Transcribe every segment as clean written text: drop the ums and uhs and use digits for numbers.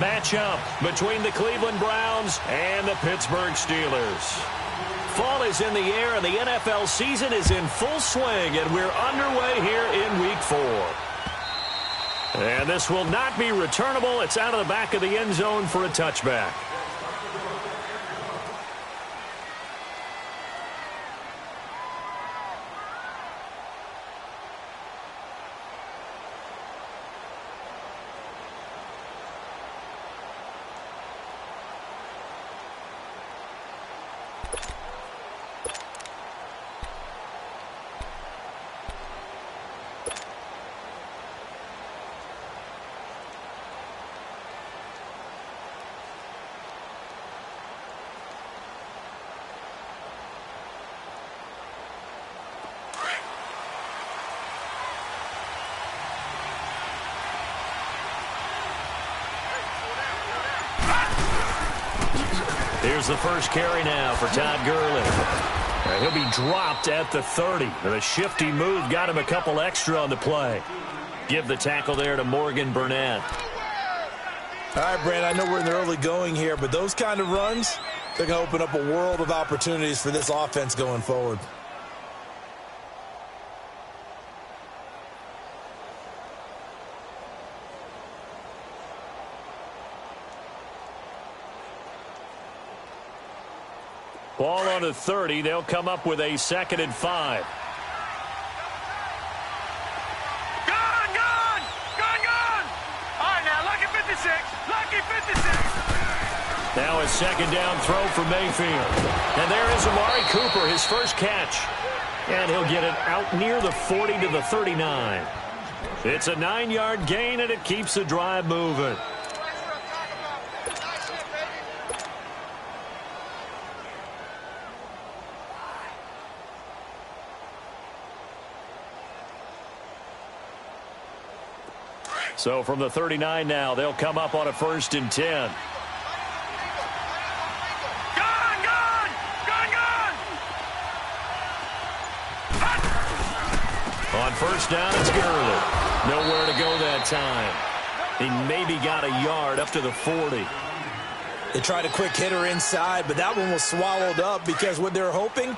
matchup between the Cleveland Browns and the Pittsburgh Steelers. Fall is in the air, and the NFL season is in full swing, and we're underway here in Week 4. And this will not be returnable. It's out of the back of the end zone for a touchback. Here's the first carry now for Todd Gurley. He'll be dropped at the 30. The shifty move got him a couple extra on the play. Give the tackle there to Morgan Burnett. All right, Brand, I know we're in the early going here, but those kind of runs, they're going to open up a world of opportunities for this offense going forward. Ball on the 30. They'll come up with a 2nd and 5. Gone! Gone! Gone! Gone! All right, now, lucky 56. Lucky 56. Now a 2nd down throw for Mayfield. And there is Amari Cooper, his first catch. And he'll get it out near the 40 to the 39. It's a 9-yard gain, and it keeps the drive moving. So from the 39 now, they'll come up on a 1st and 10. Gone! Gone! Gone! Gone! On 1st down, it's Gurley. Nowhere to go that time. He maybe got a yard up to the 40. They tried a quick hitter inside, but that one was swallowed up because what they're hoping,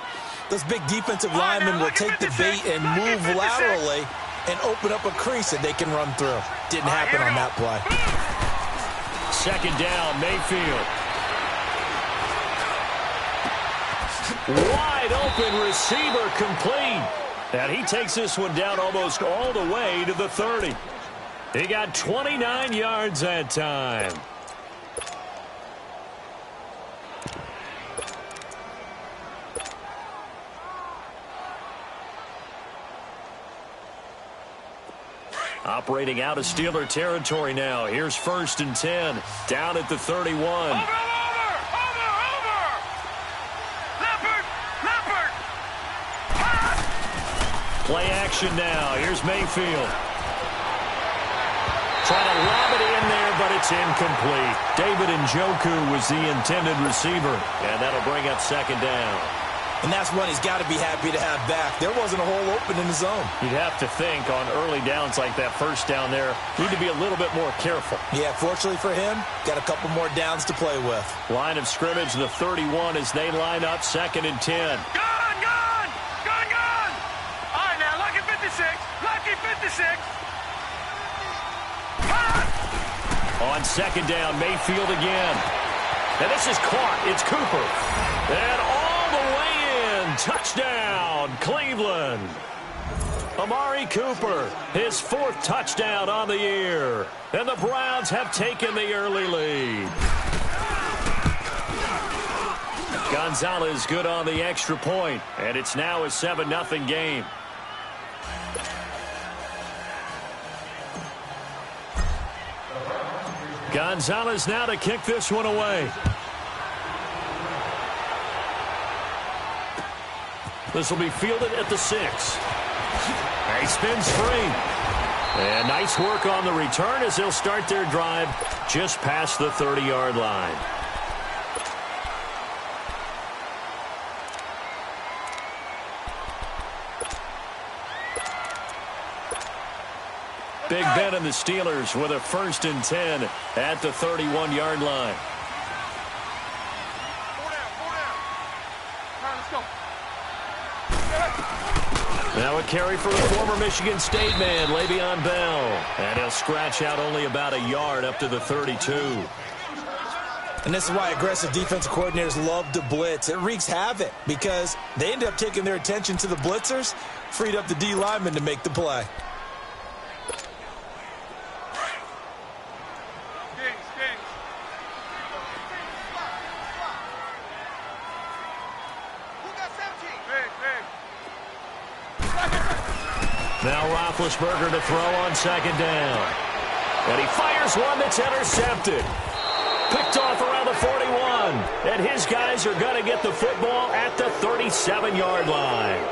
those big defensive linemen will take the bait and move laterally and open up a crease that they can run through. Didn't happen on that play. 2nd down, Mayfield. Wide open receiver complete. And he takes this one down almost all the way to the 30. He got 29 yards that time. Operating out of Steeler territory now. Here's 1st and 10. Down at the 31. Over! Leopard! Leopard! Play action now. Here's Mayfield. Trying to lob it in there, but it's incomplete. David Njoku was the intended receiver, and that'll bring up 2nd down. And that's one he's got to be happy to have back. There wasn't a hole open in the zone. You'd have to think on early downs like that 1st down there, need to be a little bit more careful. Yeah, fortunately for him, got a couple more downs to play with. Line of scrimmage, the 31 as they line up 2nd and 10. Gone! Gone! Gone! Gone! All right, now, lucky 56. Lucky 56. On 2nd down, Mayfield again. And this is caught. It's Cooper. And all the way in. Touchdown, Cleveland. Amari Cooper, his 4th touchdown on the year. And the Browns have taken the early lead. Gonzalez good on the extra point, and it's now a 7-0 game. Gonzalez now to kick this one away. This will be fielded at the 6. He spins free. And nice work on the return as they'll start their drive just past the 30-yard line. Big Ben and the Steelers with a 1st and 10 at the 31-yard line. Now a carry for the former Michigan State man, Le'Veon Bell. And he'll scratch out only about a yard up to the 32. And this is why aggressive defensive coordinators love to blitz. It wreaks havoc because they end up taking their attention to the blitzers, freed up the D lineman to make the play. Now Roethlisberger to throw on 2nd down. And he fires one that's intercepted. Picked off around the 41. And his guys are going to get the football at the 37-yard line.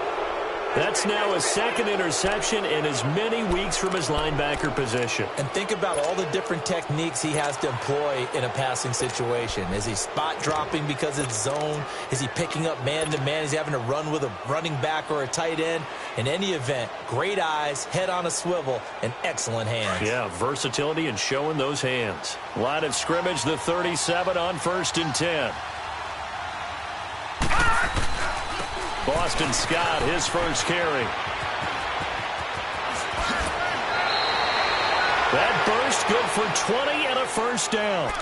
That's now his 2nd interception in as many weeks from his linebacker position. And think about all the different techniques he has to employ in a passing situation. Is he spot dropping because it's zone? Is he picking up man-to-man? Is he having to run with a running back or a tight end? In any event, great eyes, head on a swivel, and excellent hands. Yeah, versatility and showing those hands. Line of scrimmage, the 37 on 1st and 10. Boston Scott, his first carry. That burst good for 20 and a 1st down.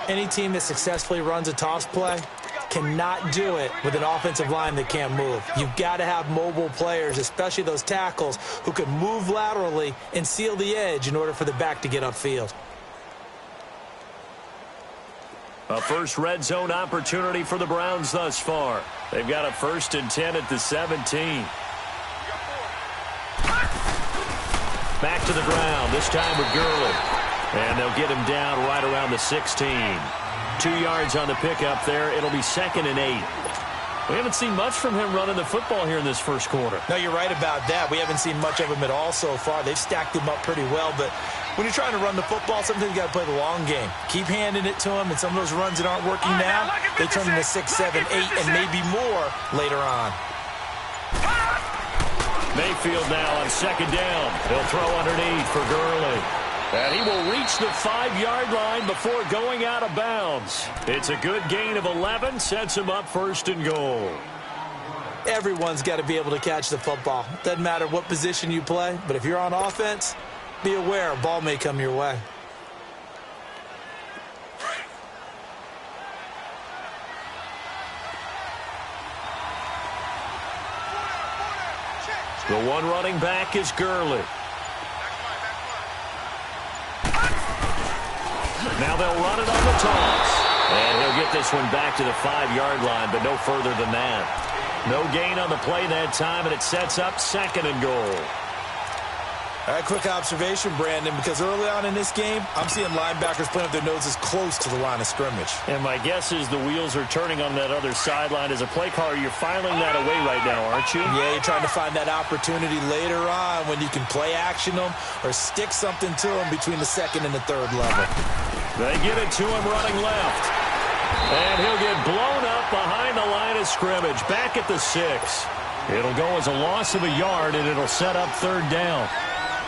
Any team that successfully runs a toss play cannot do it with an offensive line that can't move. You've got to have mobile players, especially those tackles, who can move laterally and seal the edge in order for the back to get upfield. A first red zone opportunity for the Browns thus far. They've got a 1st and 10 at the 17. Back to the ground, this time with Gurley. And they'll get him down right around the 16. 2 yards on the pickup there. It'll be 2nd and 8. We haven't seen much from him running the football here in this first quarter. No, you're right about that. We haven't seen much of him at all so far. They've stacked him up pretty well, but when you're trying to run the football, sometimes you got to play the long game. Keep handing it to him, and some of those runs that aren't working now, they turn into 6, 7, 8, and maybe more later on. Mayfield now on 2nd down. He'll throw underneath for Gurley. And he will reach the 5-yard line before going out of bounds. It's a good gain of 11, sets him up 1st and goal. Everyone's got to be able to catch the football. Doesn't matter what position you play, but if you're on offense, be aware a ball may come your way. The one running back is Gurley. Now they'll run it on the toss. And he'll get this one back to the 5-yard line, but no further than that. No gain on the play that time, and it sets up 2nd and goal. All right, quick observation, Brandon, because early on in this game, I'm seeing linebackers playing with their noses close to the line of scrimmage. And my guess is the wheels are turning on that other sideline. As a play caller, you're filing that away right now, aren't you? Yeah, you're trying to find that opportunity later on when you can play action them or stick something to them between the 2nd and the 3rd level. They get it to him running left. And he'll get blown up behind the line of scrimmage, back at the 6. It'll go as a loss of a yard, and it'll set up 3rd down.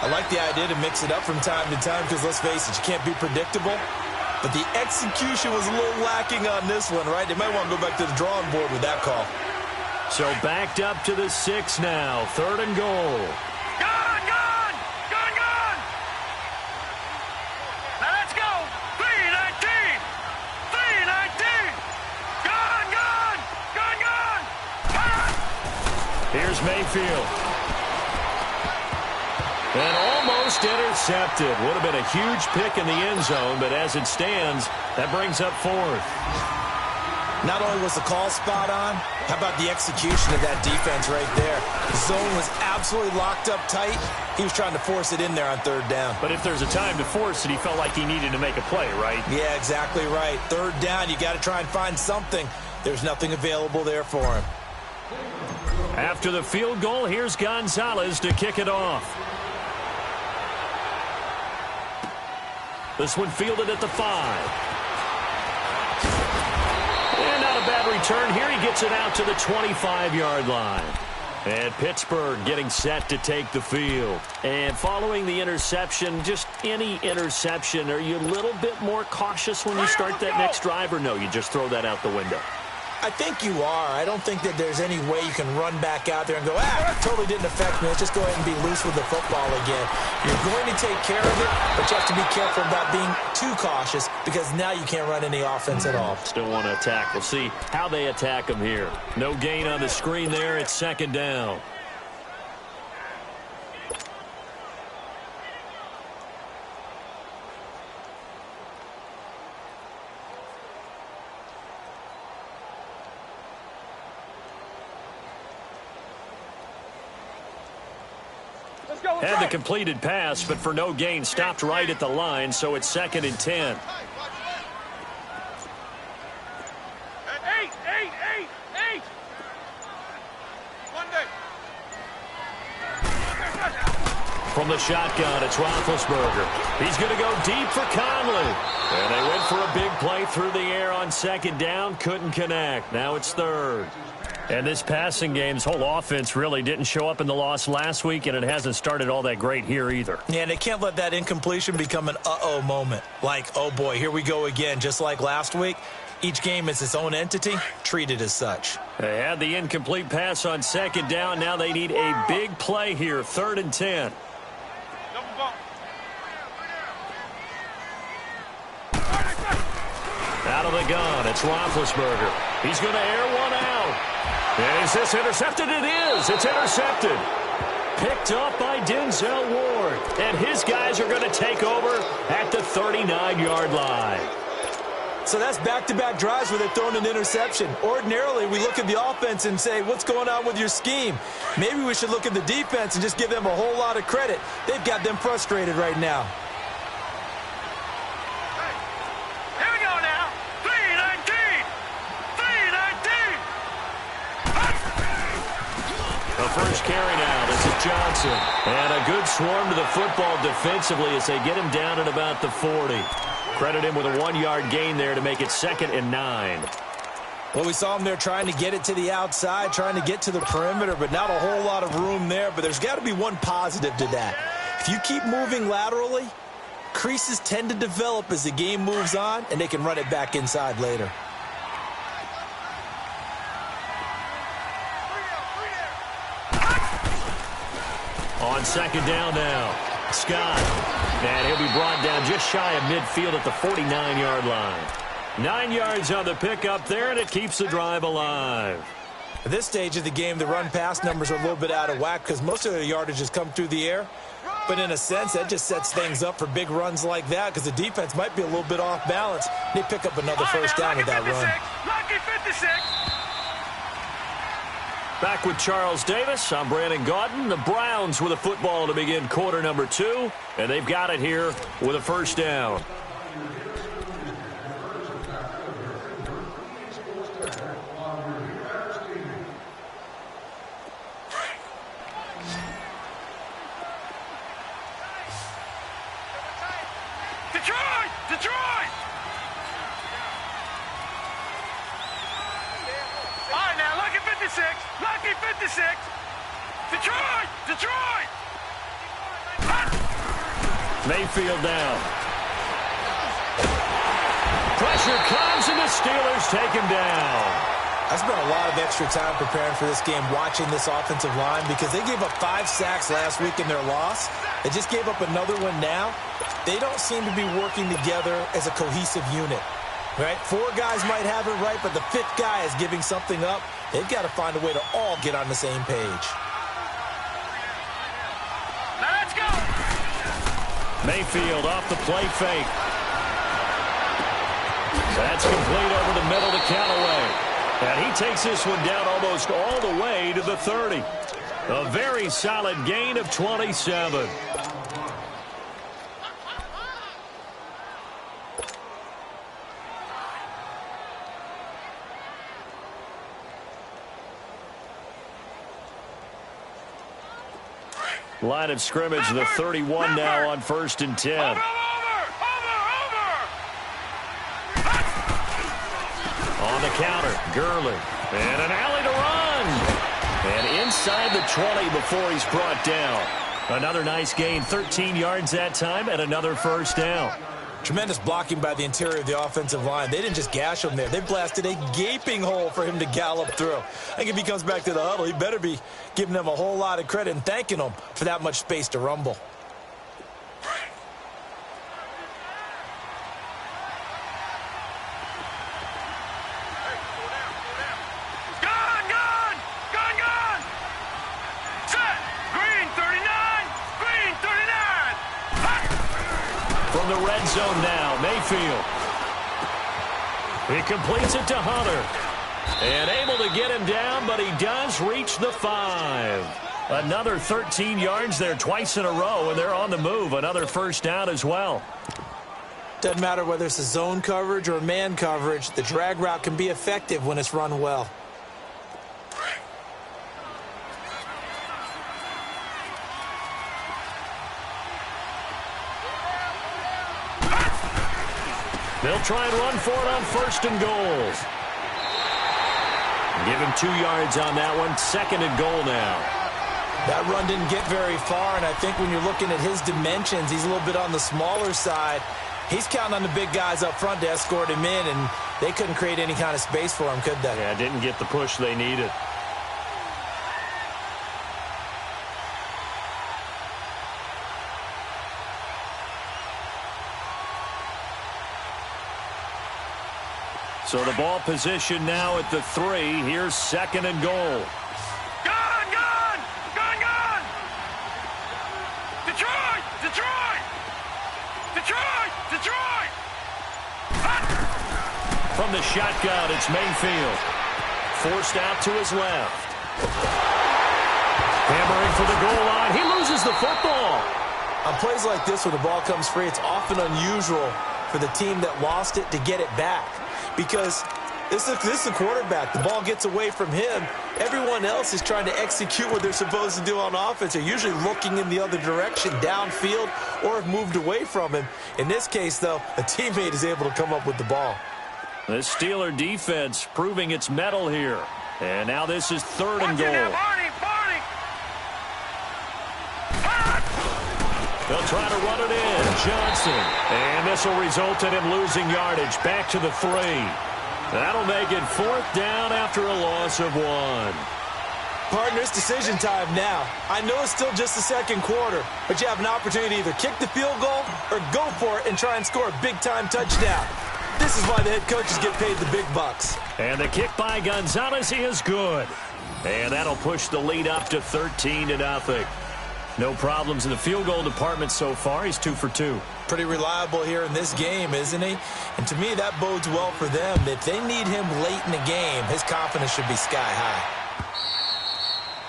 I like the idea to mix it up from time to time because, let's face it, you can't be predictable. But the execution was a little lacking on this one, right? They might want to go back to the drawing board with that call. So backed up to the 6 now, 3rd and goal. Gone! Now let's go! 3-19! 3-19! Gone! Here's Mayfield. And almost intercepted. Would have been a huge pick in the end zone, but as it stands, that brings up 4th. Not only was the call spot on, how about the execution of that defense right there? The zone was absolutely locked up tight. He was trying to force it in there on 3rd down. But if there's a time to force it, he felt like he needed to make a play, right? Yeah, exactly right. 3rd down, you got to try and find something. There's nothing available there for him. After the field goal, here's Gonzalez to kick it off. This one fielded at the 5. And not a bad return here. He gets it out to the 25-yard line. And Pittsburgh getting set to take the field. And following the interception, just any interception, are you a little bit more cautious when you start that next drive, or no, you just throw that out the window? I think you are. I don't think that there's any way you can run back out there and go, totally didn't affect me. Let's just go ahead and be loose with the football again. You're going to take care of it, but you have to be careful about being too cautious because now you can't run any offense at all. Still want to attack. We'll see how they attack them here. No gain on the screen there. It's second down. Had the completed pass, but for no gain, stopped right at the line, so it's 2nd and 10. Eight. From the shotgun, it's Roethlisberger. He's going to go deep for Conley. And they went for a big play through the air on 2nd down. Couldn't connect. Now it's 3rd. And this passing game's whole offense really didn't show up in the loss last week, and it hasn't started all that great here either. Yeah, and they can't let that incompletion become an uh-oh moment. Like, oh boy, here we go again. Just like last week, each game is its own entity, treated as such. They had the incomplete pass on 2nd down. Now they need a big play here, 3rd and 10. Out of the gun, it's Roethlisberger. He's going to air one out. Is this intercepted? It is. It's intercepted. Picked up by Denzel Ward. And his guys are going to take over at the 39-yard line. So that's back-to-back drives where they're throwing an interception. Ordinarily, we look at the offense and say, what's going on with your scheme? Maybe we should look at the defense and just give them a whole lot of credit. They've got them frustrated right now. The first carry now. This is Johnson. And a good swarm to the football defensively as they get him down at about the 40. Credit him with a 1-yard gain there to make it 2nd and 9. Well, we saw him there trying to get it to the outside, trying to get to the perimeter, but not a whole lot of room there. But there's got to be one positive to that. If you keep moving laterally, creases tend to develop as the game moves on, and they can run it back inside later. On 2nd down now, Scott. And he'll be brought down just shy of midfield at the 49-yard line. 9 yards on the pickup there, and it keeps the drive alive. At this stage of the game, the run-pass numbers are a little bit out of whack because most of their yardage has come through the air. But in a sense, that just sets things up for big runs like that because the defense might be a little bit off balance. They pick up another first down with that run. Lucky 56. Back with Charles Davis. I'm Brandon Gaudin. The Browns with a football to begin quarter number 2. And they've got it here with a first down. Detroit! All right, now, lucky 56. Lucky 56. Detroit! Mayfield down. Pressure comes, and the Steelers take him down. I spent a lot of extra time preparing for this game watching this offensive line because they gave up 5 sacks last week in their loss. They just gave up another one now. They don't seem to be working together as a cohesive unit. Right? 4 guys might have it right, but the 5th guy is giving something up. They've got to find a way to all get on the same page. Now let's go. Mayfield off the play fake. That's complete over the middle to Callaway. And he takes this one down almost all the way to the 30. A very solid gain of 27. Line of scrimmage, the 31 now on 1st and 10. Over. On the counter, Gurley. And an alley to run. And inside the 20 before he's brought down. Another nice gain, 13 yards that time, and another first down. Tremendous blocking by the interior of the offensive line. They didn't just gash him there. They blasted a gaping hole for him to gallop through. I think if he comes back to the huddle, he better be giving them a whole lot of credit and thanking them for that much space to rumble. From the red zone now, Mayfield. He completes it to Hunter. And able to get him down, but he does reach the 5. Another 13 yards there twice in a row, and they're on the move. Another first down as well. Doesn't matter whether it's a zone coverage or man coverage, the drag route can be effective when it's run well. They'll try and run for it on first and goals. Give him 2 yards on that one. Second and goal now. That run didn't get very far, and I think when you're looking at his dimensions, he's a little bit on the smaller side. He's counting on the big guys up front to escort him in, and they couldn't create any kind of space for him, could they? Yeah, didn't get the push they needed. So the ball position now at the 3. Here's second and goal. Gun, gun! Gun, gun! Detroit! Detroit! Detroit! Detroit! From the shotgun, it's Mayfield. Forced out to his left. Hammering for the goal line. He loses the football. On plays like this, when the ball comes free, it's often unusual for the team that lost it to get it back. Because this is a quarterback. The ball gets away from him. Everyone else is trying to execute what they're supposed to do on offense. They're usually looking in the other direction, downfield, or have moved away from him. In this case, though, a teammate is able to come up with the ball. The Steeler defense proving its mettle here. And now this is third and goal. They'll try to run it in. Johnson. And this will result in him losing yardage. Back to the 3. That'll make it fourth down after a loss of 1. Partner, it's decision time now. I know it's still just the second quarter, but you have an opportunity to either kick the field goal or go for it and try and score a big-time touchdown. This is why the head coaches get paid the big bucks. And the kick by Gonzalez is good. And that'll push the lead up to 13-0. No problems in the field goal department so far. He's 2 for 2. Pretty reliable here in this game, isn't he? And to me, that bodes well for them. If they need him late in the game, his confidence should be sky high.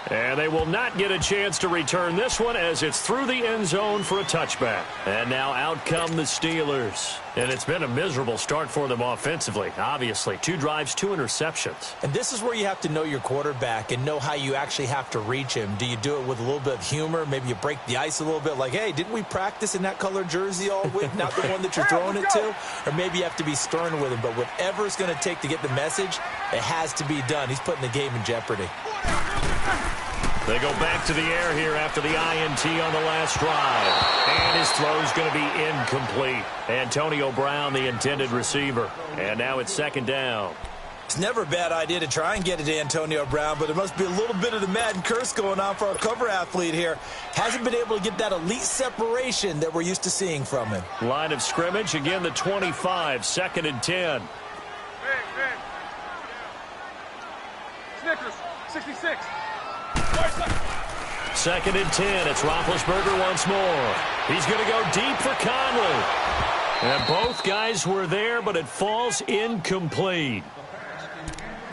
And they will not get a chance to return this one as it's through the end zone for a touchback. And now out come the Steelers. And it's been a miserable start for them offensively. Obviously, 2 drives, 2 interceptions. And this is where you have to know your quarterback and know how you actually have to reach him. Do you do it with a little bit of humor? Maybe you break the ice a little bit like, hey, didn't we practice in that color jersey all week? Not the one that you're throwing it to? Or maybe you have to be stern with him. But whatever it's going to take to get the message, it has to be done. He's putting the game in jeopardy. They go back to the air here after the INT on the last drive. And his throw's going to be incomplete. Antonio Brown, the intended receiver. And now it's second down. It's never a bad idea to try and get it to Antonio Brown, but there must be a little bit of the Madden curse going on for our cover athlete here. Hasn't been able to get that elite separation that we're used to seeing from him. Line of scrimmage, again the 25, second and 10. Snickers, 66. Second and 10. It's Roethlisberger once more. He's going to go deep for Conley. And both guys were there, but it falls incomplete.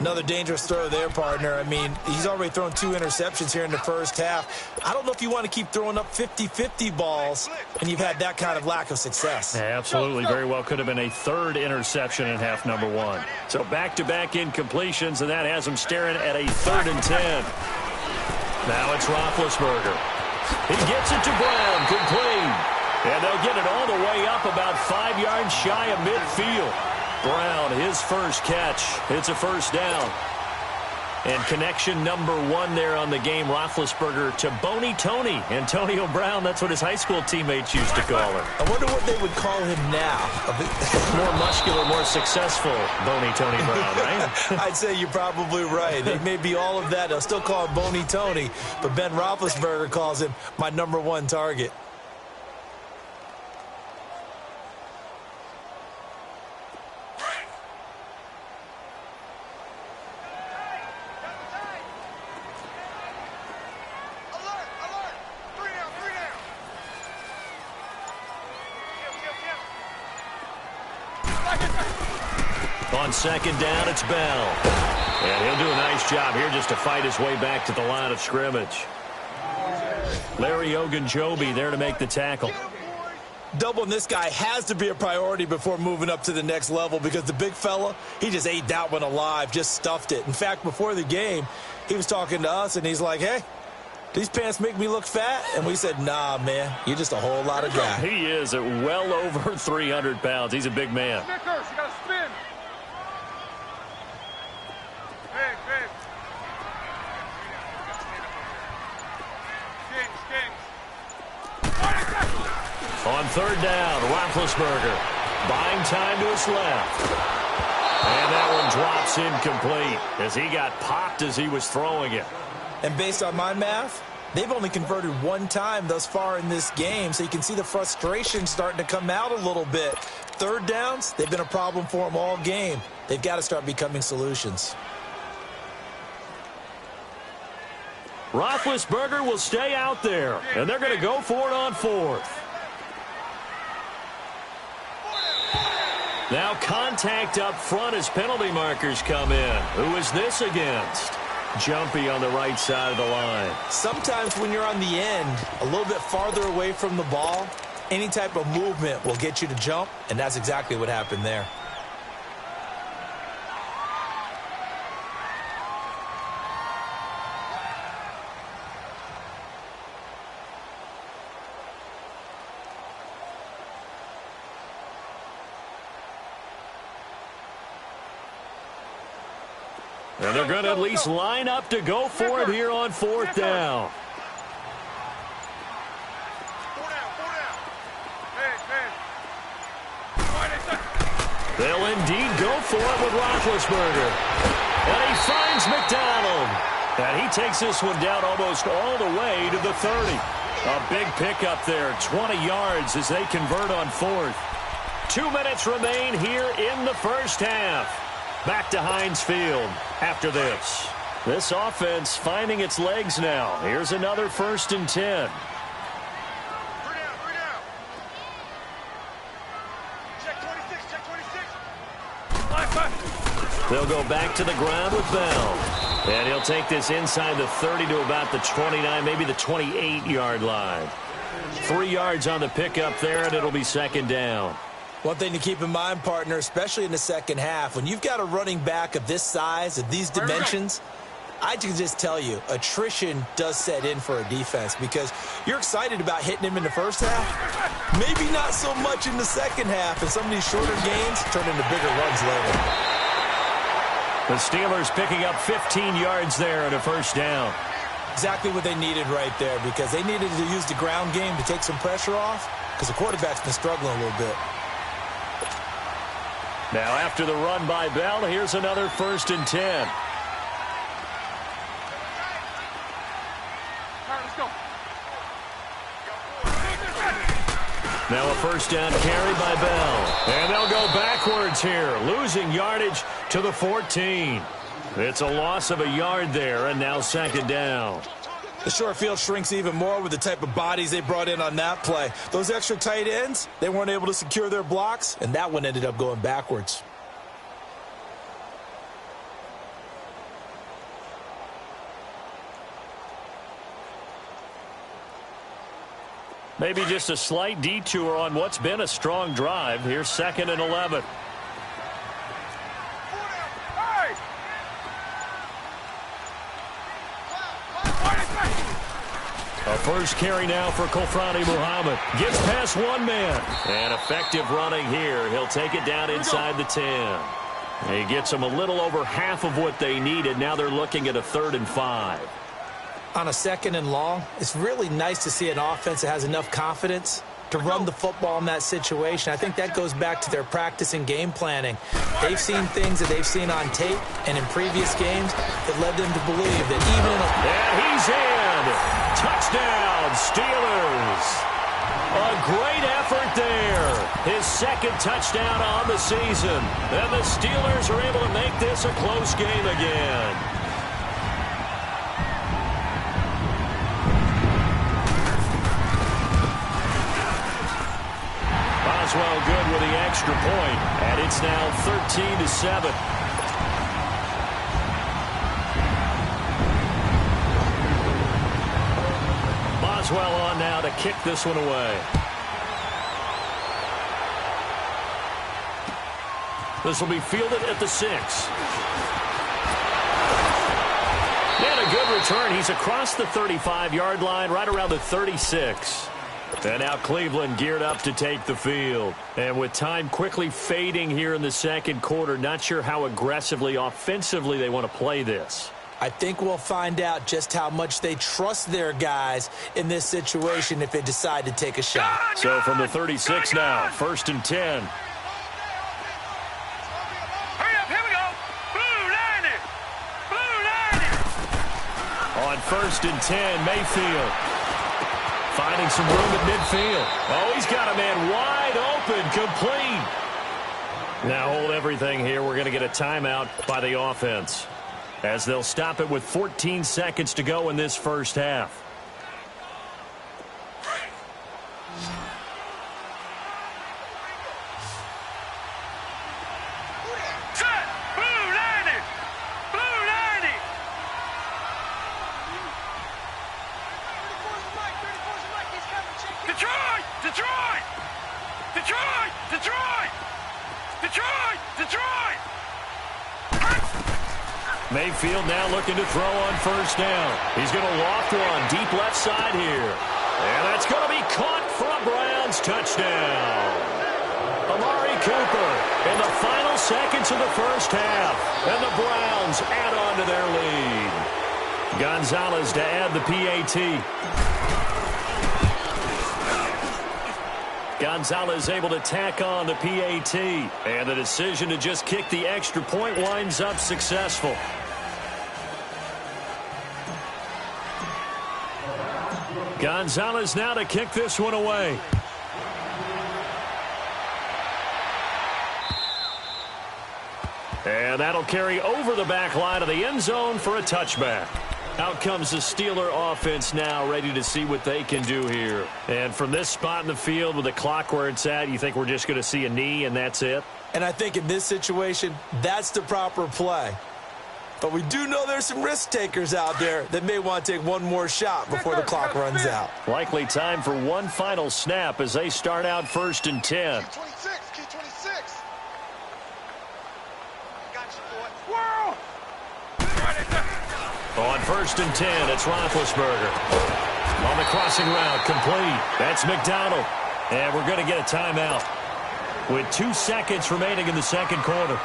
Another dangerous throw there, partner. I mean, he's already thrown 2 interceptions here in the first half. I don't know if you want to keep throwing up 50-50 balls, and you've had that kind of lack of success. Yeah, absolutely. Very well could have been a 3rd interception in half number 1. So back-to-back incompletions, and that has him staring at a 3rd and 10. Now it's Roethlisberger. He gets it to Brown, complete. And they'll get it all the way up about 5 yards shy of midfield. Brown, his first catch. It's a first down. And connection number 1 there on the game, Roethlisberger to Boney Tony. Antonio Brown, that's what his high school teammates used to call him. I wonder what they would call him now. More muscular, more successful Boney Tony Brown, right? I'd say you're probably right. They may be all of that. They'll still call him Boney Tony, but Ben Roethlisberger calls him my number 1 target. On second down, it's Bell. And he'll do a nice job here just to fight his way back to the line of scrimmage. Larry Ogunjobi there to make the tackle. Doubling this guy has to be a priority before moving up to the next level because the big fella, he just ate that one alive, just stuffed it. In fact, before the game, he was talking to us, and he's like, hey, these pants make me look fat? And we said, nah, man, you're just a whole lot of guy. He is at well over 300 pounds. He's a big man. Snickers, you got to spin. Big. On third down, Roethlisberger buying time to his left. And that one drops incomplete as he got popped as he was throwing it. And based on my math, they've only converted 1 time thus far in this game, so you can see the frustration starting to come out a little bit. Third downs, they've been a problem for them all game. They've got to start becoming solutions. Roethlisberger will stay out there, and they're going to go for it on 4th. Now contact up front as penalty markers come in. Who is this against? Jumpy on the right side of the line. Sometimes when you're on the end, a little bit farther away from the ball, any type of movement will get you to jump, and that's exactly what happened there. And they're going to at least line up to go for it here on 4th down. They'll indeed go for it with Roethlisberger. And he finds McDonald. And he takes this one down almost all the way to the 30. A big pickup there, 20 yards as they convert on 4th. 2 minutes remain here in the first half. Back to Heinz Field after this. This offense finding its legs now. Here's another 1st and 10. They'll go back to the ground with Bell. And he'll take this inside the 30 to about the 29, maybe the 28-yard line. 3 yards on the pickup there, and it'll be 2nd down. One thing to keep in mind, partner, especially in the second half, when you've got a running back of this size, of these dimensions, I can just tell you, attrition does set in for a defense because you're excited about hitting him in the first half. Maybe not so much in the second half, and some of these shorter gains turn into bigger runs later. The Steelers picking up 15 yards there and a 1st down. Exactly what they needed right there because they needed to use the ground game to take some pressure off because the quarterback's been struggling a little bit. Now after the run by Bell, here's another 1st and 10. All right, let's go. Now a 1st down carry by Bell. And they'll go backwards here, losing yardage to the 14. It's a loss of a yard there, and now 2nd down. The short field shrinks even more with the type of bodies they brought in on that play. Those extra tight ends, they weren't able to secure their blocks, and that one ended up going backwards. Maybe just a slight detour on what's been a strong drive. Here's 2nd and 11. A 1st carry now for Kofrani Muhammad. Gets past one man. And effective running here. He'll take it down inside the 10. He gets them a little over half of what they needed. Now they're looking at a 3rd and 5. On a 2nd and long, it's really nice to see an offense that has enough confidence to run the football in that situation. I think that goes back to their practice and game planning. They've seen things that they've seen on tape and in previous games that led them to believe that even in a... And he's in! Touchdown, Steelers! A great effort there. His 2nd touchdown on the season. And the Steelers are able to make this a close game again. Boswell good with the extra point, and it's now 13-7. Boswell on now to kick this one away. This will be fielded at the 6. And a good return. He's across the 35-yard line, right around the 36. And now Cleveland geared up to take the field. And with time quickly fading here in the 2nd quarter, not sure how aggressively, offensively they want to play this. I think we'll find out just how much they trust their guys in this situation if they decide to take a shot. So from the 36 now, 1st and 10. Hurry up, here we go. Blue 90. Blue 90. On 1st and 10, Mayfield. Finding some room at midfield. Oh, he's got a man wide open, complete. Now hold everything here. We're going to get a timeout by the offense, as they'll stop it with 14 seconds to go in this first half. Set. Blue 90. Blue 90. Detroit! Detroit! Detroit! Detroit! Detroit! Detroit! Mayfield now looking to throw on 1st down. He's going to loft one deep left side here. And that's going to be caught for a Browns touchdown. Amari Cooper in the final seconds of the first half. And the Browns add on to their lead. Gonzalez to add the PAT. Gonzalez able to tack on the PAT. And the decision to just kick the extra point winds up successful. Gonzalez now to kick this one away. And that'll carry over the back line of the end zone for a touchback. Out comes the Steeler offense now, ready to see what they can do here. And from this spot in the field with the clock where it's at, you think we're just going to see a knee and that's it? And I think in this situation, that's the proper play. But we do know there's some risk takers out there that may want to take one more shot before the clock runs out. Likely time for one final snap as they start out 1st and 10. Key 26. Key 26. Got you, boy. World! On 1st and 10, it's Roethlisberger. On the crossing route, complete. That's McDonald. And we're going to get a timeout with 2 seconds remaining in the 2nd quarter.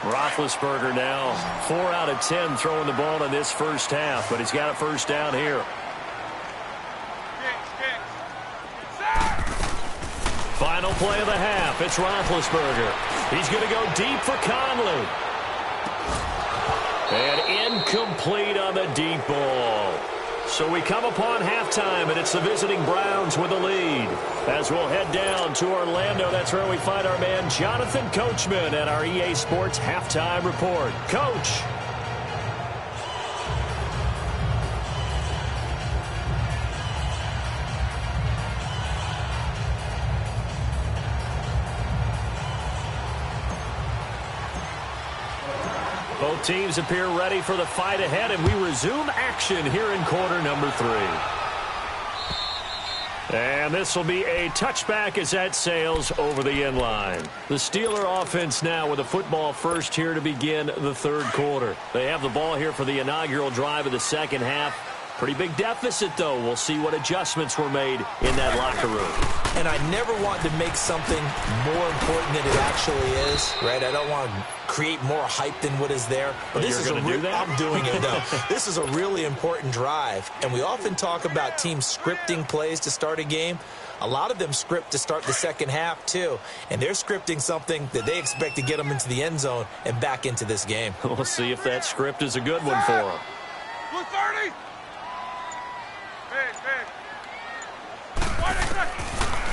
Roethlisberger now 4 out of 10 throwing the ball in this first half, but he's got a 1st down here. Final play of the half. It's Roethlisberger. He's going to go deep for Conley. And incomplete on the deep ball. So we come upon halftime, and it's the visiting Browns with the lead. As we'll head down to Orlando, that's where we find our man Jonathan Coachman at our EA Sports Halftime Report. Coach. Both teams appear ready for the fight ahead, and we resume action here in quarter number 3. And this will be a touchback as that sails over the end line. The Steeler offense now with the football first here to begin the 3rd quarter. They have the ball here for the inaugural drive of the 2nd half. Pretty big deficit, though. We'll see what adjustments were made in that locker room. And I never want to make something more important than it actually is, right? I don't want to create more hype than what is there. But this is you're going to do that? I'm doing it, though. This is a really important drive. And we often talk about teams scripting plays to start a game. A lot of them script to start the second half, too. And they're scripting something that they expect to get them into the end zone and back into this game. We'll see if that script is a good one for them. Blue 30.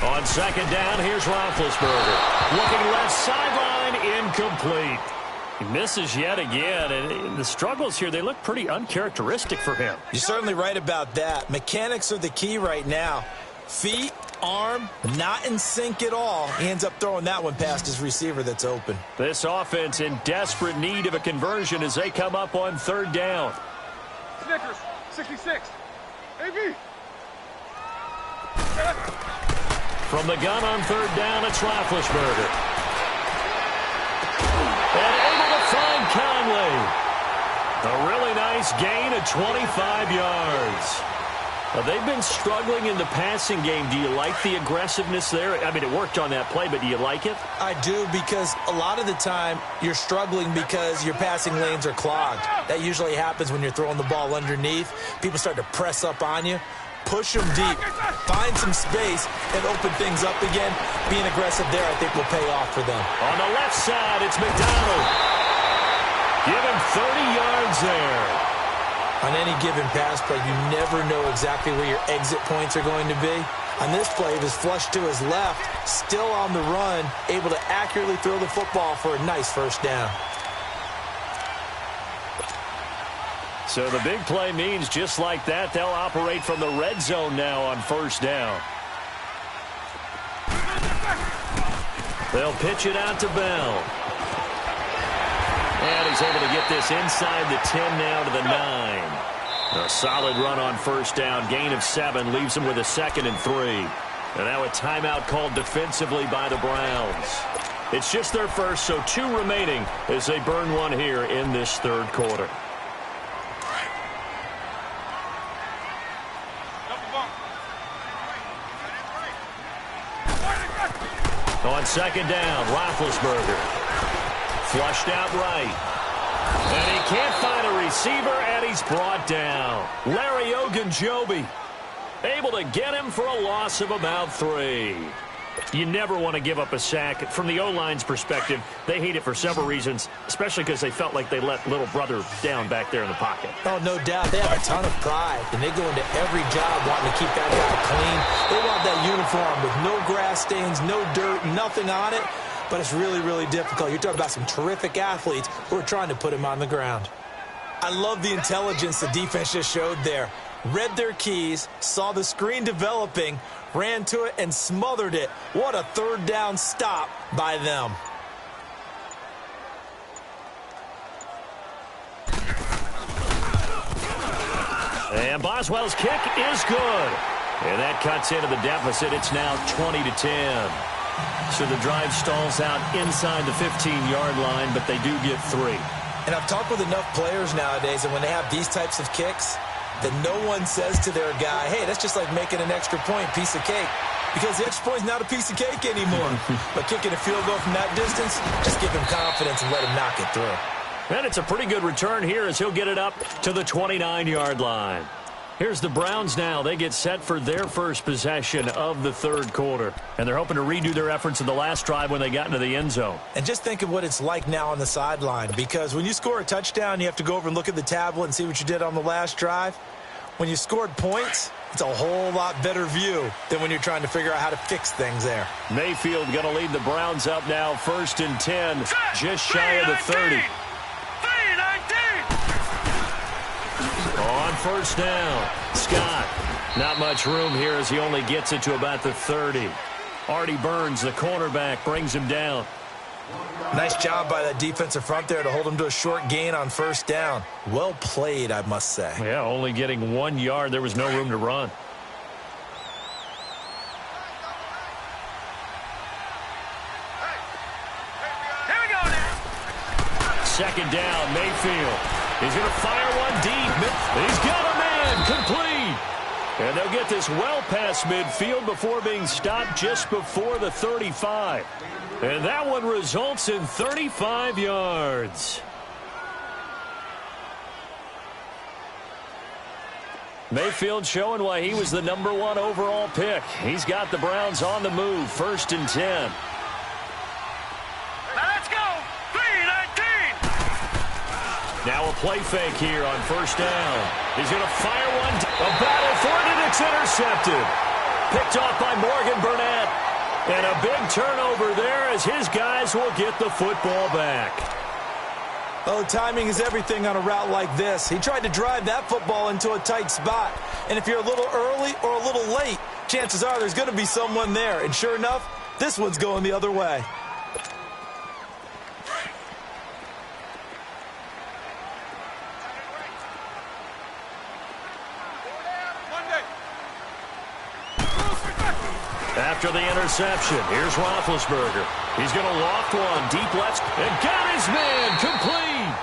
On second down, here's Roethlisberger. Looking left sideline, incomplete. He misses yet again, and the struggles here, they look pretty uncharacteristic for him. You're certainly right about that. Mechanics are the key right now. Feet, arm, not in sync at all. He ends up throwing that one past his receiver that's open. This offense in desperate need of a conversion as they come up on third down. Snickers, 66. AB. From the gun on third down, it's Roethlisberger. And able to find Conley. A really nice gain of 25 yards. They've been struggling in the passing game. Do you like the aggressiveness there? I mean, it worked on that play, but do you like it? I do, because a lot of the time you're struggling because your passing lanes are clogged. That usually happens when you're throwing the ball underneath. People start to press up on you. Push them deep, find some space, and open things up again. Being aggressive there, I think, will pay off for them. On the left side, it's McDonald. Give him 30 yards there. On any given pass play, you never know exactly where your exit points are going to be. On this play, it was flushed to his left, still on the run, able to accurately throw the football for a nice first down. So the big play means just like that, they'll operate from the red zone now on first down. They'll pitch it out to Bell. And he's able to get this inside the 10 now to the 9. A solid run on first down. Gain of 7 leaves him with a 2nd and 3. And now a timeout called defensively by the Browns. It's just their first, so 2 remaining as they burn one here in this third quarter. On second down, Roethlisberger. Flushed out right. And he can't find a receiver, and he's brought down. Larry Ogunjobi able to get him for a loss of about 3. You never want to give up a sack. From the O-line's perspective, they hate it for several reasons, especially because they felt like they let little brother down back there in the pocket. Oh, no doubt. They have a ton of pride, and they go into every job wanting to keep that guy clean. They want that uniform with no grass stains, no dirt, nothing on it. But it's really, really difficult. You're talking about some terrific athletes who are trying to put him on the ground. I love the intelligence the defense just showed there. Read their keys, saw the screen developing, ran to it, and smothered it. What a third down stop by them. And Boswell's kick is good. And that cuts into the deficit. It's now 20-10. So the drive stalls out inside the 15-yard line, but they do get 3. And I've talked with enough players nowadays, and when they have these types of kicks, that no one says to their guy, hey, that's just like making an extra point, piece of cake. Because the extra point is not a piece of cake anymore. But kicking a field goal from that distance, just give him confidence and let him knock it through. And it's a pretty good return here as he'll get it up to the 29-yard line. Here's the Browns now. They get set for their first possession of the third quarter. And they're hoping to redo their efforts in the last drive when they got into the end zone. And just think of what it's like now on the sideline. Because when you score a touchdown, you have to go over and look at the tablet and see what you did on the last drive. When you scored points, it's a whole lot better view than when you're trying to figure out how to fix things there. Mayfield going to lead the Browns up now, 1st and 10, just shy of the 30. On first down, Scott. Not much room here as he only gets it to about the 30. Artie Burns, the cornerback, brings him down. Nice job by that defensive front there to hold him to a short gain on first down. Well played, I must say. Yeah, only getting 1 yard. There was no room to run. Here we go now. Second down, Mayfield. He's going to fire one deep. He's got a man. again, complete. And they'll get this well past midfield before being stopped just before the 35. And that one results in 35 yards. Mayfield showing why he was the #1 overall pick. He's got the Browns on the move, 1st and 10. Now let's go. 3-19. Now a play fake here on 1st down. He's going to fire one. A battle for it, and it's intercepted. Picked off by Morgan Burnett. And a big turnover there as his guys will get the football back. Oh, timing is everything on a route like this. He tried to drive that football into a tight spot. And if you're a little early or a little late, chances are there's going to be someone there. And sure enough, this one's going the other way. After the interception, here's Roethlisberger. He's going to loft one deep left and got his man complete.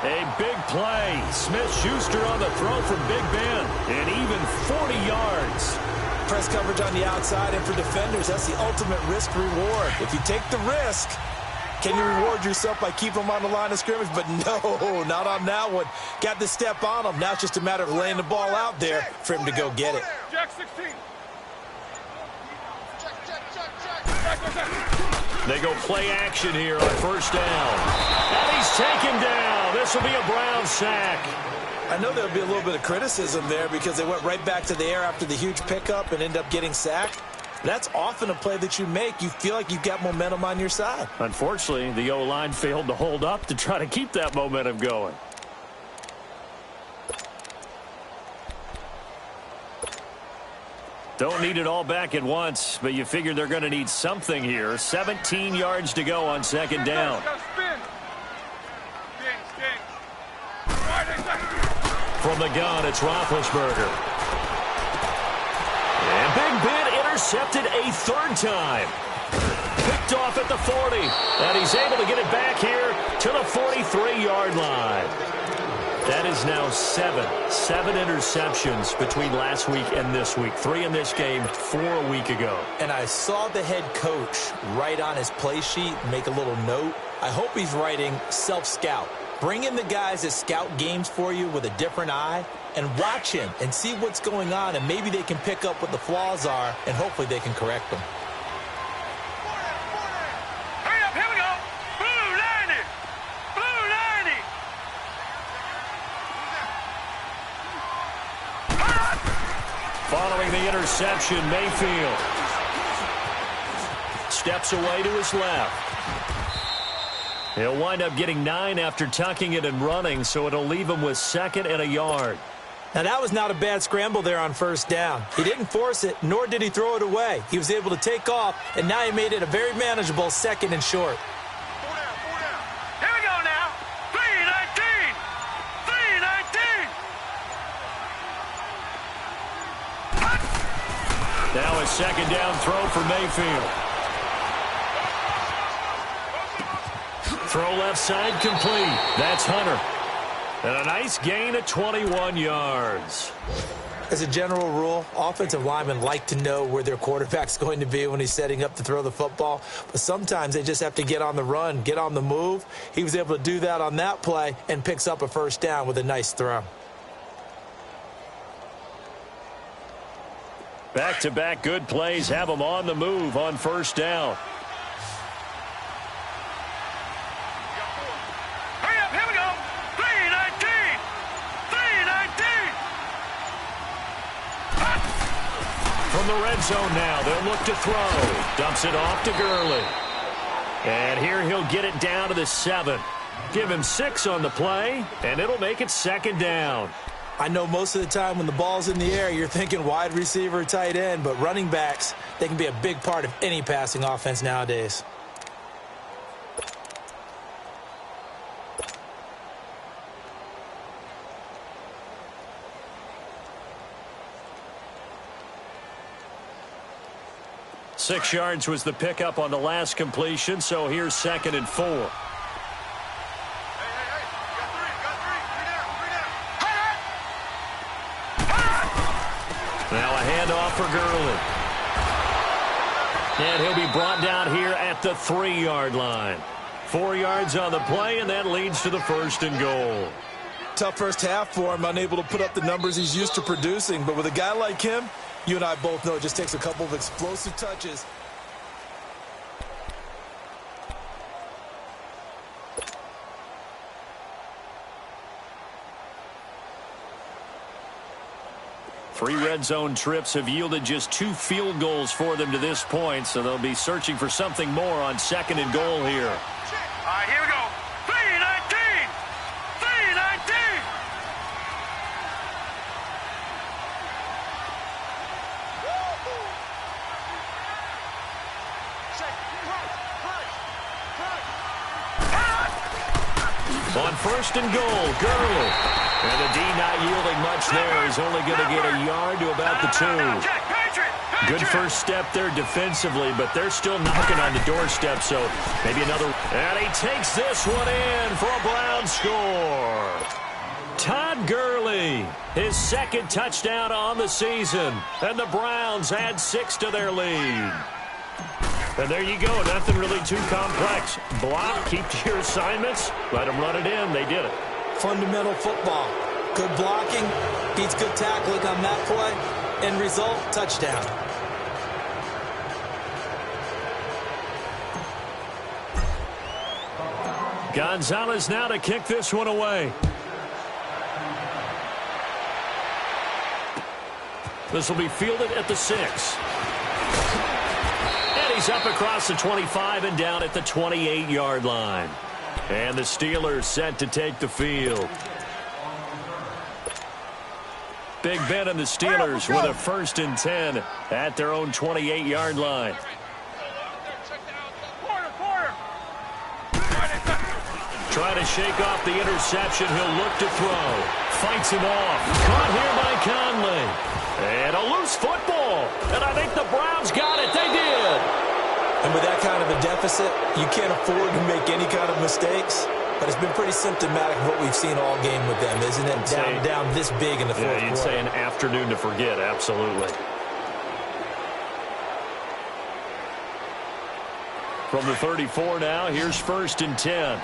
A big play. Smith-Schuster on the throw from Big Ben, and even 40 yards. Press coverage on the outside, and for defenders, that's the ultimate risk-reward. If you take the risk, can you reward yourself by keeping them on the line of scrimmage? But no, not on that one. Got the step on him. Now it's just a matter of laying the ball out there for him to go get it. Jack 16. They go play action here on 1st down. And he's taken down. This will be a Brown sack. I know there'll be a little bit of criticism there because they went right back to the air after the huge pickup and end up getting sacked. That's often a play that you make. You feel like you've got momentum on your side. Unfortunately, the O-line failed to hold up to try to keep that momentum going. Don't need it all back at once, but you figure they're going to need something here. 17 yards to go on 2nd down. From the gun, it's Roethlisberger. And Big Ben intercepted a 3rd time. Picked off at the 40. And he's able to get it back here to the 43-yard line. That is now 7 interceptions between last week and this week. 3 in this game, 4 a week ago. And I saw the head coach write on his play sheet, make a little note. I hope he's writing self-scout. Bring in the guys that scout games for you with a different eye and watch him and see what's going on, and maybe they can pick up what the flaws are, and hopefully they can correct them. Hurry up, here we go. Blue 90. Blue 90. Following the interception, Mayfield steps away to his left. He'll wind up getting 9 after tucking it and running, so it'll leave him with 2nd and a yard. Now, that was not a bad scramble there on 1st down. He didn't force it, nor did he throw it away. He was able to take off, and now he made it a very manageable 2nd and short. 4 down, 4 down. Here we go now. 3-19. 3-19. Now a 2nd down throw for Mayfield. Throw left side complete. That's Hunter. And a nice gain of 21 yards. As a general rule, offensive linemen like to know where their quarterback's going to be when he's setting up to throw the football. But sometimes they just have to get on the run, get on the move. He was able to do that on that play and picks up a 1st down with a nice throw. Back-to-back good plays have them on the move on 1st down. From the red zone now, they'll look to throw. Dumps it off to Gurley. And here he'll get it down to the 7. Give him 6 on the play, and it'll make it 2nd down. I know most of the time when the ball's in the air, you're thinking wide receiver, tight end, but running backs, they can be a big part of any passing offense nowadays. Six yards was the pickup on the last completion, so here's 2nd and 4. for Gurley. And he'll be brought down here at the 3-yard line. 4 yards on the play, and that leads to the 1st and goal. Tough first half for him, unable to put up the numbers he's used to producing. But with a guy like him, you and I both know it just takes a couple of explosive touches. Three red zone trips have yielded just 2 field goals for them to this point, so they'll be searching for something more on 2nd and goal here. All right, here we go. 3-19. 3-19. On 1st and goal, Gurley. And the D not yielding much there. He's only going to get a yard to about the 2. Good first step there defensively, but they're still knocking on the doorstep, so maybe another. And he takes this one in for a Brown score. Todd Gurley, his 2nd touchdown on the season. And the Browns add 6 to their lead. And there you go. Nothing really too complex. Block, keep to your assignments, let them run it in. They did it. Fundamental football. Good blocking, beats good tackling on that play. End result, touchdown. Gonzalez now to kick this one away. This will be fielded at the 6. And he's up across the 25 and down at the 28-yard line. And the Steelers set to take the field. Big Ben and the Steelers with a 1st and 10 at their own 28-yard line. Trying to shake off the interception. He'll look to throw. Fights him off. Caught here by Conley. And a loose football. And I think the Browns got it. They did. And with that kind of a deficit, you can't afford to make any kind of mistakes. But it's been pretty symptomatic of what we've seen all game with them, isn't it? Down this big in the 4th quarter. You'd say an afternoon to forget, absolutely. From the 34 now, here's 1st and 10.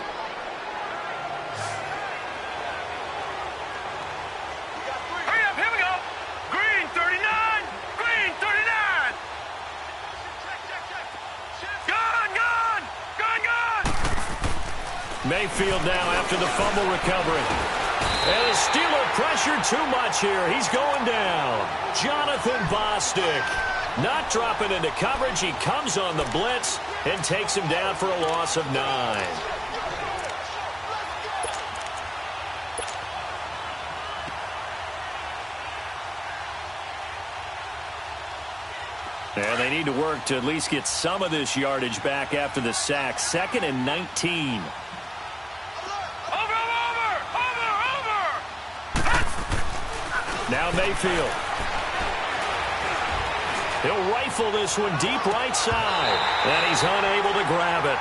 Mayfield now after the fumble recovery. And the Steeler pressure too much here. He's going down. Jonathan Bostic not dropping into coverage. He comes on the blitz and takes him down for a loss of 9. And they need to work to at least get some of this yardage back after the sack. 2nd and 19. Now Mayfield. He'll rifle this one deep right side. And he's unable to grab it.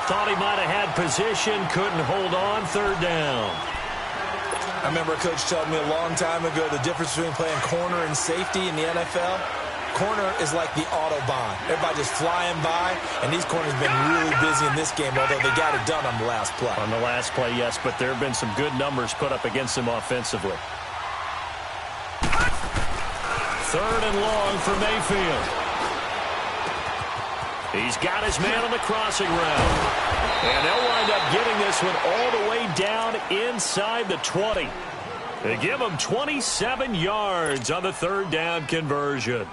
Thought he might have had position. Couldn't hold on. 3rd down. I remember a coach telling me a long time ago the difference between playing corner and safety in the NFL. Corner is like the Autobahn. Everybody just flying by, and these corners have been really busy in this game, although they got it done on the last play. On the last play, yes, but there have been some good numbers put up against them offensively. 3rd and long for Mayfield. He's got his man on the crossing route. And they'll wind up getting this one all the way down inside the 20. They give him 27 yards on the 3rd down conversion.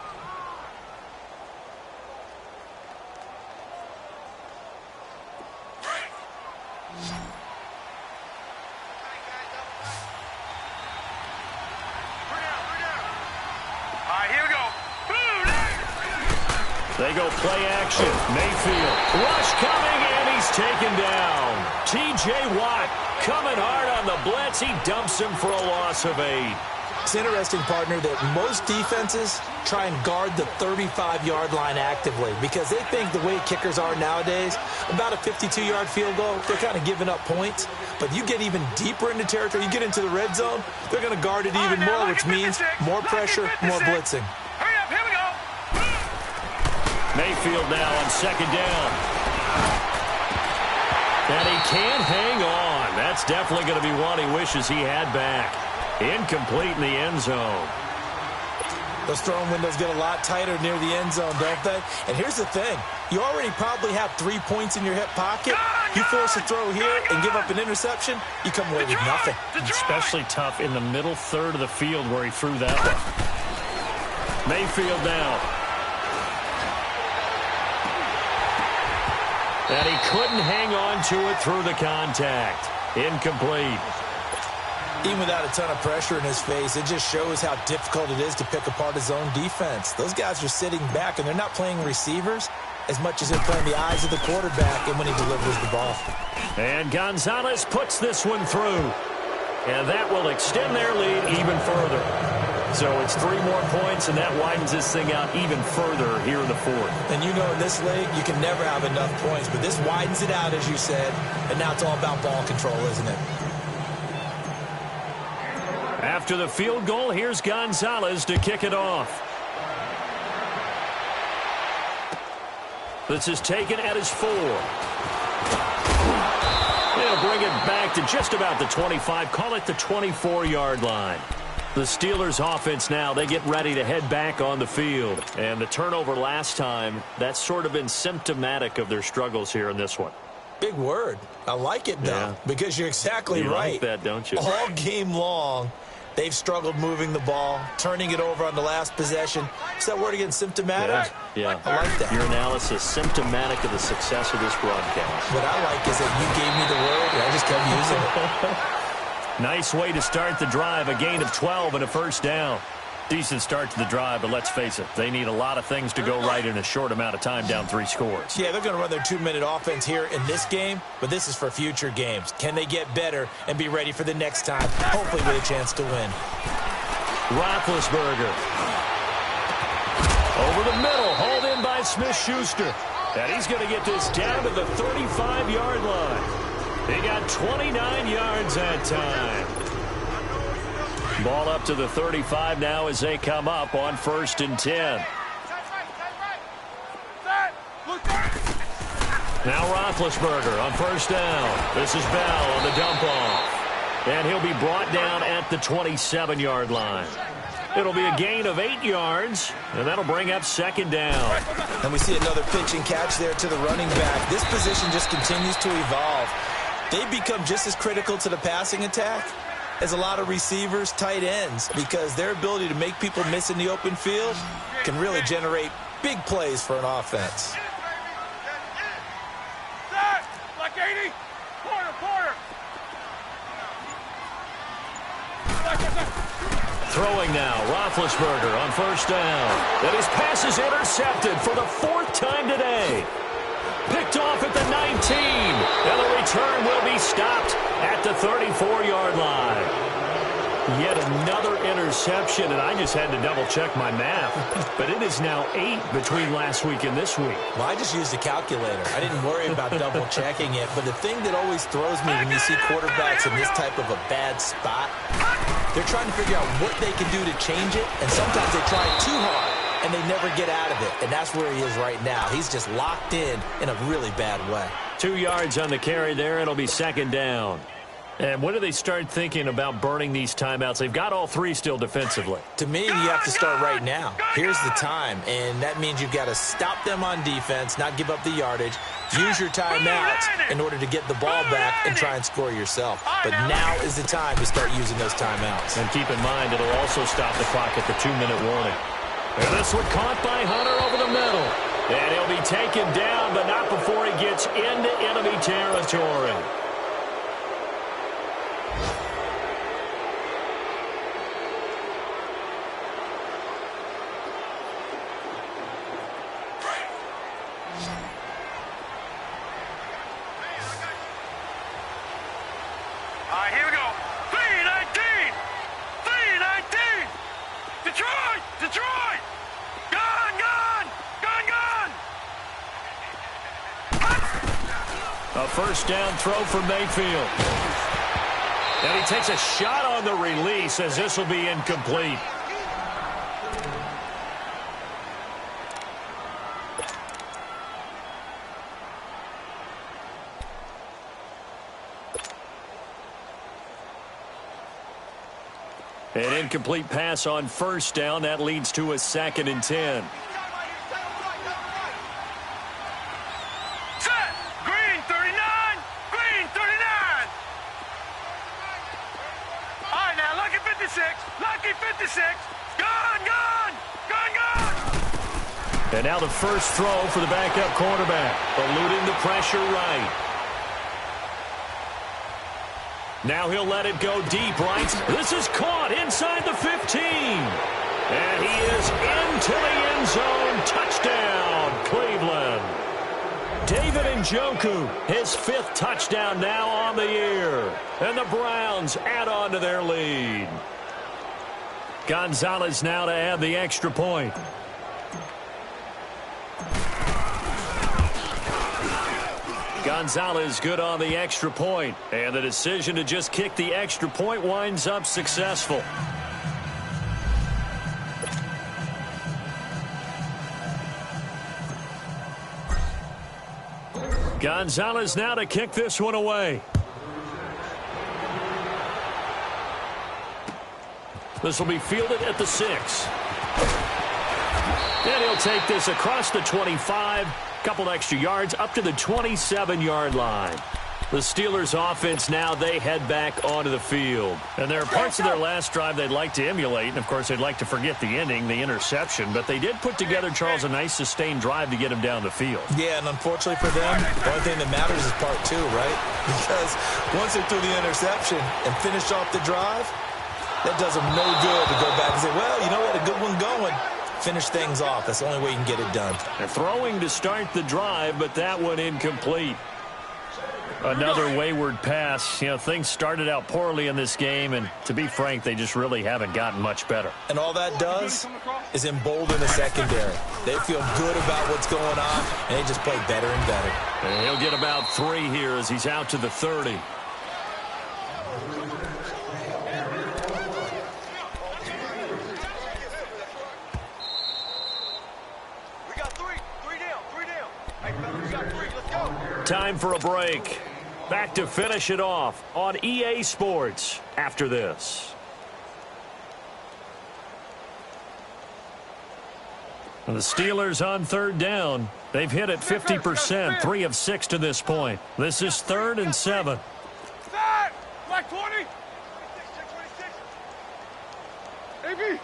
They go play action. Mayfield. Rush coming, and he's taken down. T.J. Watt coming hard on the blitz. He dumps him for a loss of 8. It's interesting, partner, that most defenses try and guard the 35-yard line actively because they think the way kickers are nowadays, about a 52-yard field goal, they're kind of giving up points. But you get even deeper into territory, you get into the red zone, they're going to guard it even more, which means more pressure, more blitzing. Hurry up, Mayfield now on second down. And he can't hang on. That's definitely going to be one he wishes he had back. Incomplete in the end zone. Those throwing windows get a lot tighter near the end zone, don't they? And here's the thing. You already probably have 3 points in your hip pocket. You force a throw here and give up an interception, you come away with nothing. Especially tough in the middle third of the field where he threw that one. Mayfield now. And he couldn't hang on to it through the contact. Incomplete. Even without a ton of pressure in his face, it just shows how difficult it is to pick apart his own defense. Those guys are sitting back, and they're not playing receivers as much as they're playing the eyes of the quarterback and when he delivers the ball. And Gonzalez puts this one through. And that will extend their lead even further. So it's 3 more points, and that widens this thing out even further here in the fourth. And you know in this league, you can never have enough points, but this widens it out, as you said, and now it's all about ball control, isn't it? After the field goal, here's Gonzalez to kick it off. This is taken at his 4. They'll bring it back to just about the 25. Call it the 24-yard line. The Steelers' offense now, they get ready to head back on the field. And the turnover last time, that's sort of been symptomatic of their struggles here in this one. Big word. I like it, though, because you're exactly right. You like that, don't you? All game long, they've struggled moving the ball, turning it over on the last possession. Is that word again, symptomatic? Yeah. I like that. Your analysis, symptomatic of the success of this broadcast. What I like is that you gave me the word, and I just kept using it. Nice way to start the drive, a gain of 12 and a first down. Decent start to the drive, but let's face it, they need a lot of things to go right in a short amount of time, down 3 scores. Yeah, they're going to run their 2-minute offense here in this game, but this is for future games. Can they get better and be ready for the next time, hopefully with a chance to win? Roethlisberger. Over the middle, hauled in by Smith-Schuster. And he's going to get this down to the 35-yard line. He got 29 yards that time. Ball up to the 35 now as they come up on 1st and 10. Now Roethlisberger on 1st down. This is Bell on the dump off. And he'll be brought down at the 27-yard line. It'll be a gain of 8 yards, and that'll bring up 2nd down. And we see another pitch and catch there to the running back. This position just continues to evolve. They become just as critical to the passing attack as a lot of receivers, tight ends, because their ability to make people miss in the open field can really generate big plays for an offense. Like 80. Quarter. Throwing now, Roethlisberger on 1st down. And his pass is intercepted for the 4th time today. Picked off at the 19. And the return will be stopped at the 34-yard line. Yet another interception, and I just had to double-check my math. But it is now 8 between last week and this week. Well, I just used a calculator. I didn't worry about double-checking it. But the thing that always throws me when you see quarterbacks in this type of a bad spot, they're trying to figure out what they can do to change it, and sometimes they try too hard, and they never get out of it. And that's where he is right now. He's just locked in a really bad way. 2 yards on the carry there. It'll be 2nd down. And when do they start thinking about burning these timeouts? They've got all 3 still defensively. To me, you have to start right now. Here's the time, and that means you've got to stop them on defense, not give up the yardage, use your timeouts in order to get the ball back and try and score yourself. But now is the time to start using those timeouts. And keep in mind, it'll also stop the clock at the 2-minute warning. And this one caught by Hunter over the middle. And he'll be taken down, but not before he gets into enemy territory. All right, here we go. 319! 319! Detroit! Detroit! Gone! A 1st down throw for Mayfield. And he takes a shot on the release as this will be incomplete. An incomplete pass on first down. That leads to a 2nd and 10. Set! Green 39! Green 39! All right, now, lucky 56! Lucky 56! Gone, gone! Gone, gone! And now the first throw for the backup quarterback. Eluding the pressure right. Now he'll let it go deep right. This is caught inside the 15. And he is into the end zone. Touchdown, Cleveland. David Njoku, his 5th touchdown now on the year. And the Browns add on to their lead. Gonzalez now to add the extra point. Gonzalez good on the extra point, and the decision to just kick the extra point winds up successful. Gonzalez now to kick this one away. This will be fielded at the 6. And he'll take this across the 25. Couple extra yards up to the 27-yard line. The Steelers offense now, they head back onto the field. And there are parts of their last drive they'd like to emulate. And, of course, they'd like to forget the ending, the interception. But they did put together, Charles, a nice sustained drive to get him down the field. Yeah, and unfortunately for them, the only thing that matters is part 2, right? Because once they threw the interception and finished off the drive, that does them no good to go back and say, well, you know what, a good one going. Finish things off. That's the only way you can get it done. They're throwing to start the drive, but that one incomplete. Another wayward pass. You know, things started out poorly in this game, and to be frank, they just really haven't gotten much better. And all that does is embolden the secondary. They feel good about what's going on, and they just play better and better. And he'll get about 3 here as he's out to the 30. Time for a break. Back to finish it off on EA Sports after this. And the Steelers on 3rd down. They've hit it 50%, 3 of 6 to this point. This is 3rd and 7. Like 20. AB.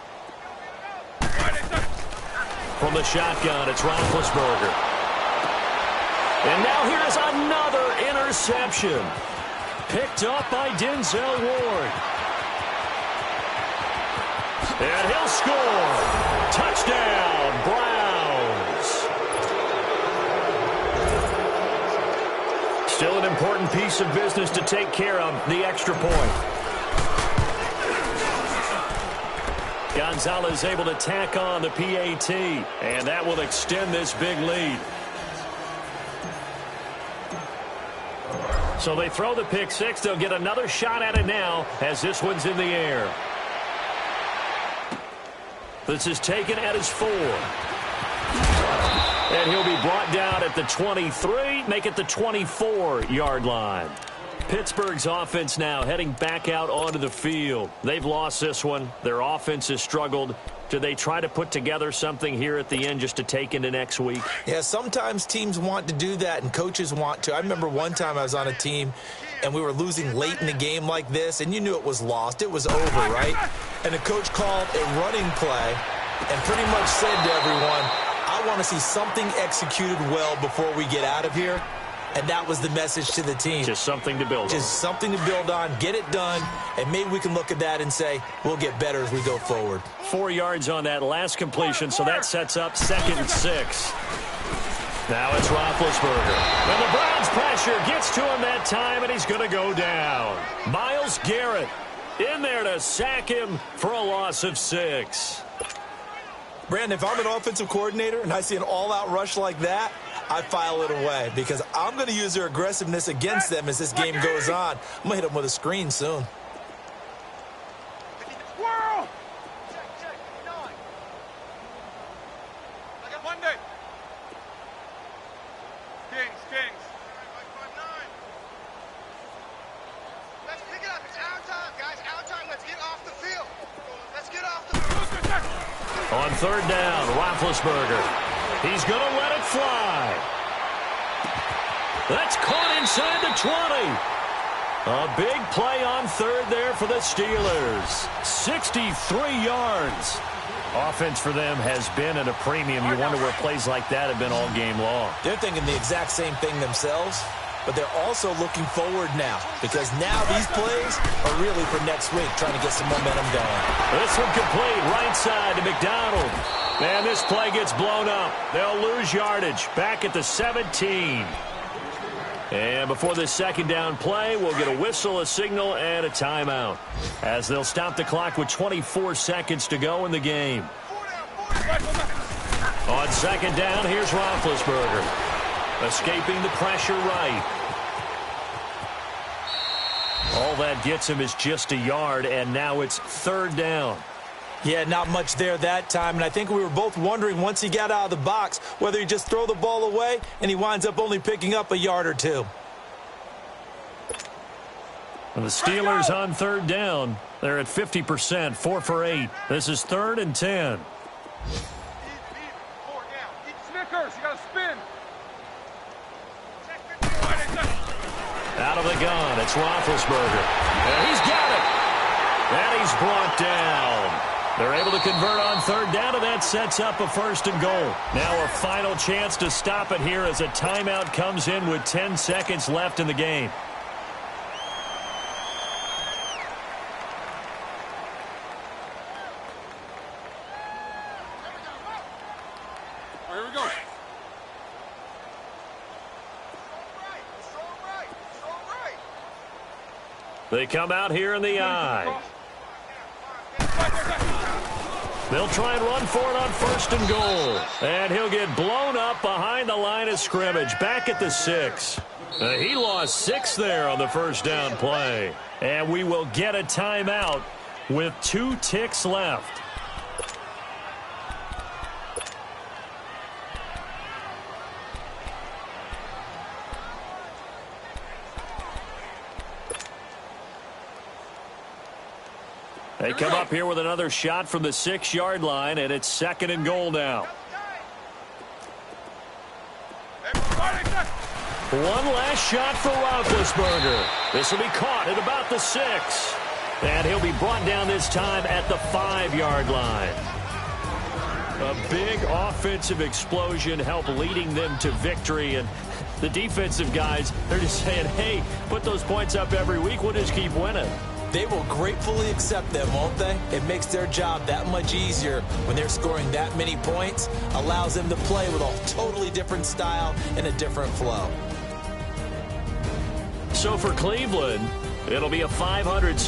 From the shotgun, it's Roethlisberger. And now here's another interception. Picked up by Denzel Ward. And he'll score. Touchdown, Browns. Still an important piece of business to take care of, the extra point. Gonzalez able to tack on the PAT, and that will extend this big lead. So they throw the pick 6. They'll get another shot at it now as this one's in the air. This is taken at his 4. And he'll be brought down at the 23, make it the 24-yard line. Pittsburgh's offense now heading back out onto the field. They've lost this one. Their offense has struggled. Do they try to put together something here at the end just to take into next week? Yeah, sometimes teams want to do that and coaches want to. I remember one time I was on a team and we were losing late in the game like this, and you knew it was lost. It was over, right? And the coach called a running play and pretty much said to everyone, I want to see something executed well before we get out of here. And that was the message to the team. Just something to build on. Just something to build on, get it done, and maybe we can look at that and say, we'll get better as we go forward. 4 yards on that last completion, so that sets up 2nd and 6. Now it's Roethlisberger. And the Browns pressure gets to him that time, and he's going to go down. Myles Garrett in there to sack him for a loss of 6. Brandon, if I'm an offensive coordinator and I see an all-out rush like that, I file it away because I'm going to use their aggressiveness against them as this game goes on. I'm going to hit them with a screen soon. Squirrel! Check. 9. I got Monday. Kings. 9. Let's pick it up. It's our time, guys. Our time. Let's get off the field. On third down, Roethlisberger. He's going to let it fly. That's caught inside the 20. A big play on third there for the Steelers. 63 yards. Offense for them has been at a premium. You wonder where plays like that have been all game long. They're thinking the exact same thing themselves, but they're also looking forward now because now these plays are really for next week, trying to get some momentum going. This one complete, right side to McDonald. And this play gets blown up. They'll lose yardage. Back at the 17. And before this second down play, we'll get a whistle, a signal, and a timeout, as they'll stop the clock with 24 seconds to go in the game. On second down, here's Roethlisberger. Escaping the pressure right. All that gets him is just a yard, and now it's third down. Yeah, not much there that time, and I think we were both wondering once he got out of the box whether he'd just throw the ball away, and he winds up only picking up a yard or two. And the Steelers on third down. They're at 50%, 4 for 8. This is 3rd and 10. Snickers, you got to spin. Out of the gun, it's Roethlisberger. And he's got it. And he's brought down. They're able to convert on third down, and that sets up a 1st and goal. Now a final chance to stop it here as a timeout comes in with 10 seconds left in the game. Here we go. They come out here in the I. They'll try and run for it on 1st and goal. And he'll get blown up behind the line of scrimmage, back at the 6. He lost 6 there on the 1st down play. And we will get a timeout with 2 ticks left. They come up here with another shot from the 6-yard line, and it's 2nd and goal now. One last shot for Roethlisberger. This will be caught at about the 6. And he'll be brought down this time at the 5-yard line. A big offensive explosion helped leading them to victory. And the defensive guys, they're just saying, hey, put those points up every week. We'll just keep winning. They will gratefully accept them, won't they? It makes their job that much easier when they're scoring that many points. Allows them to play with a totally different style and a different flow. So for Cleveland, it'll be a 500